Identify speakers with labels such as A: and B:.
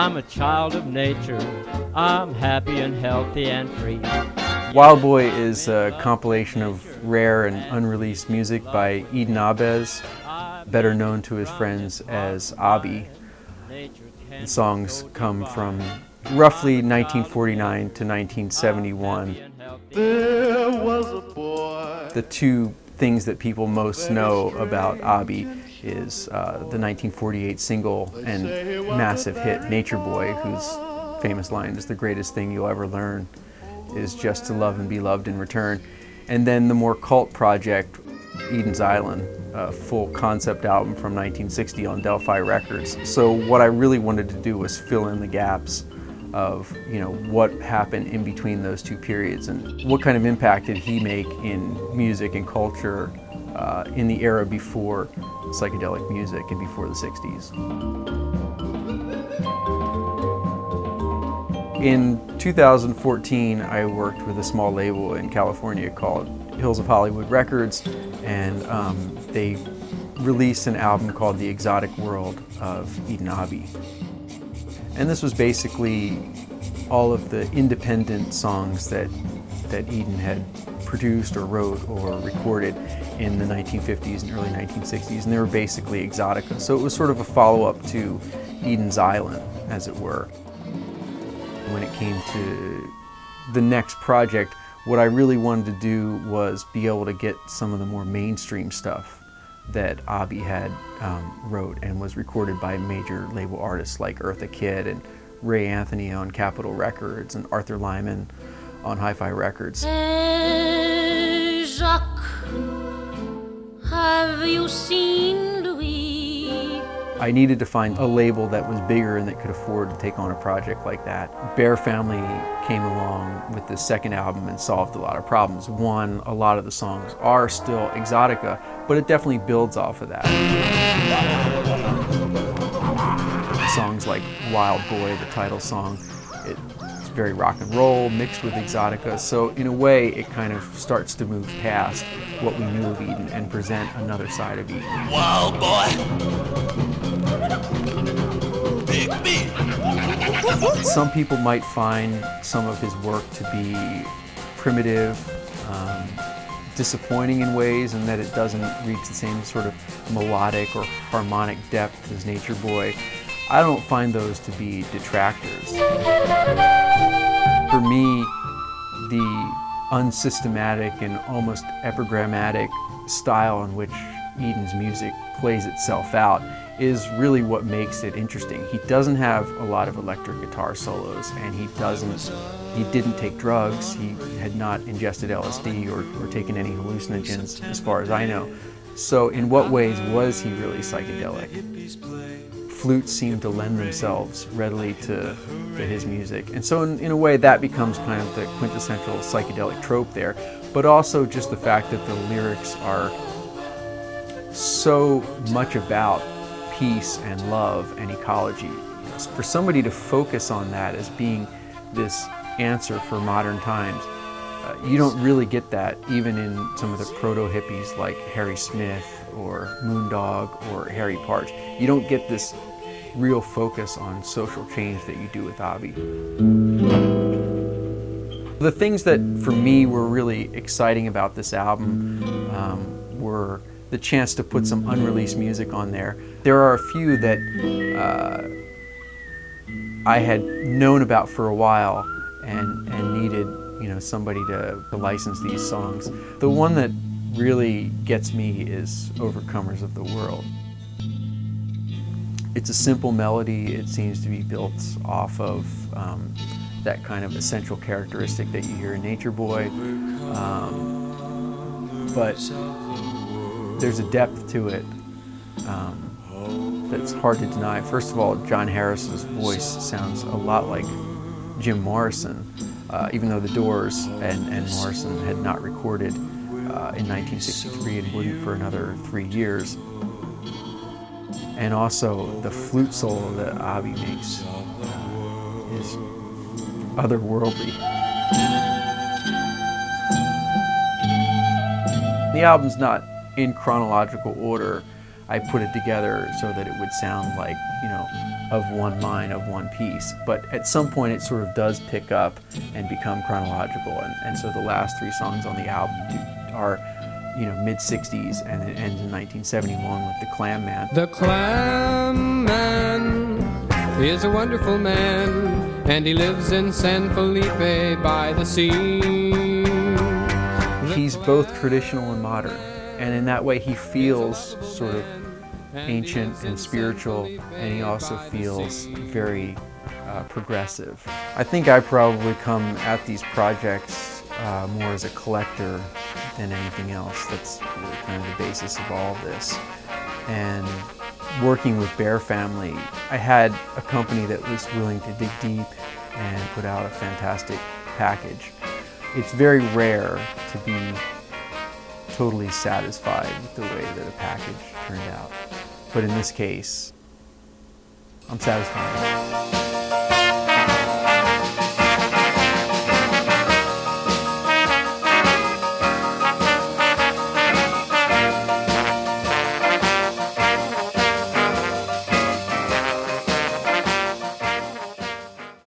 A: I'm a child of nature. I'm happy and healthy and free.
B: Wild Boy is a compilation of rare and unreleased music by Eden Ahbez, better known to his friends as Abi. The songs come from roughly 1949 to 1971.
C: There was a boy.
B: The two things that people most know about Abi is the 1948 single and massive hit Nature Boy, whose famous line is "The greatest thing you'll ever learn is just to love and be loved in return." And then the more cult project, Eden's Island, a full concept album from 1960 on Delphi Records. So what I really wanted to do was fill in the gaps of, what happened in between those two periods and what kind of impact did he make in music and culture in the era before psychedelic music and before the 60s. In 2014, I worked with a small label in California called Hills of Hollywood Records, and they released an album called The Exotic World of Eden Abi. And this was basically all of the independent songs that Eden had produced or wrote or recorded in the 1950s and early 1960s, and they were basically exotica. So it was sort of a follow-up to Eden's Island, as it were. When it came to the next project, what I really wanted to do was be able to get some of the more mainstream stuff that Abi had wrote and was recorded by major label artists like Eartha Kitt and Ray Anthony on Capitol Records and Arthur Lyman on Hi-Fi Records.
D: Hey, Jacques, have you seen Louis?
B: I needed to find a label that was bigger and that could afford to take on a project like that. Bear Family came along with the second album and solved a lot of problems. One, a lot of the songs are still exotica, but it definitely builds off of that. Songs like Wild Boy, the title song, it's very rock and roll mixed with exotica, so in a way it kind of starts to move past what we knew of Eden and present another side of Eden.
C: Wild boy. Big beat.
B: Some people might find some of his work to be primitive, disappointing in ways, and that it doesn't reach the same sort of melodic or harmonic depth as Nature Boy. I don't find those to be detractors. For me, the unsystematic and almost epigrammatic style in which Eden's music plays itself out is really what makes it interesting. He doesn't have a lot of electric guitar solos, and he didn't take drugs. He had not ingested LSD or taken any hallucinogens, as far as I know. So in what ways was he really psychedelic? Flutes seem to lend themselves readily to his music. And so in a way that becomes kind of the quintessential psychedelic trope there, but also just the fact that the lyrics are so much about peace and love and ecology. For somebody to focus on that as being this answer for modern times, you don't really get that even in some of the proto-hippies like Harry Smith or Moondog or Harry Partch. You don't get this real focus on social change that you do with Abi. The things that for me were really exciting about this album were the chance to put some unreleased music on there. There are a few that I had known about for a while and needed somebody to license these songs. The one that really gets me is Overcomers of the World. It's a simple melody. It seems to be built off of that kind of essential characteristic that you hear in Nature Boy. But there's a depth to it that's hard to deny. First of all, John Harris's voice sounds a lot like Jim Morrison, even though the Doors and Morrison had not recorded in 1963 and wouldn't for another 3 years. And also the flute solo that Abi makes is otherworldly. The album's not in chronological order. I put it together so that it would sound like, you know, of one mind, of one piece. But at some point it sort of does pick up and become chronological. And so the last 3 songs on the album are, you know, mid-60s, and it ends in 1971 with The Clam Man.
E: The Clam Man is a wonderful man, and he lives in San Felipe by the sea.
B: He's both traditional and modern, and in that way he feels sort of ancient and spiritual, and he also feels very progressive. I think I probably come at these projects more as a collector than anything else. That's really kind of the basis of all of this. And working with Bear Family, I had a company that was willing to dig deep and put out a fantastic package. It's very rare to be totally satisfied with the way that a package turned out. But in this case, I'm satisfied.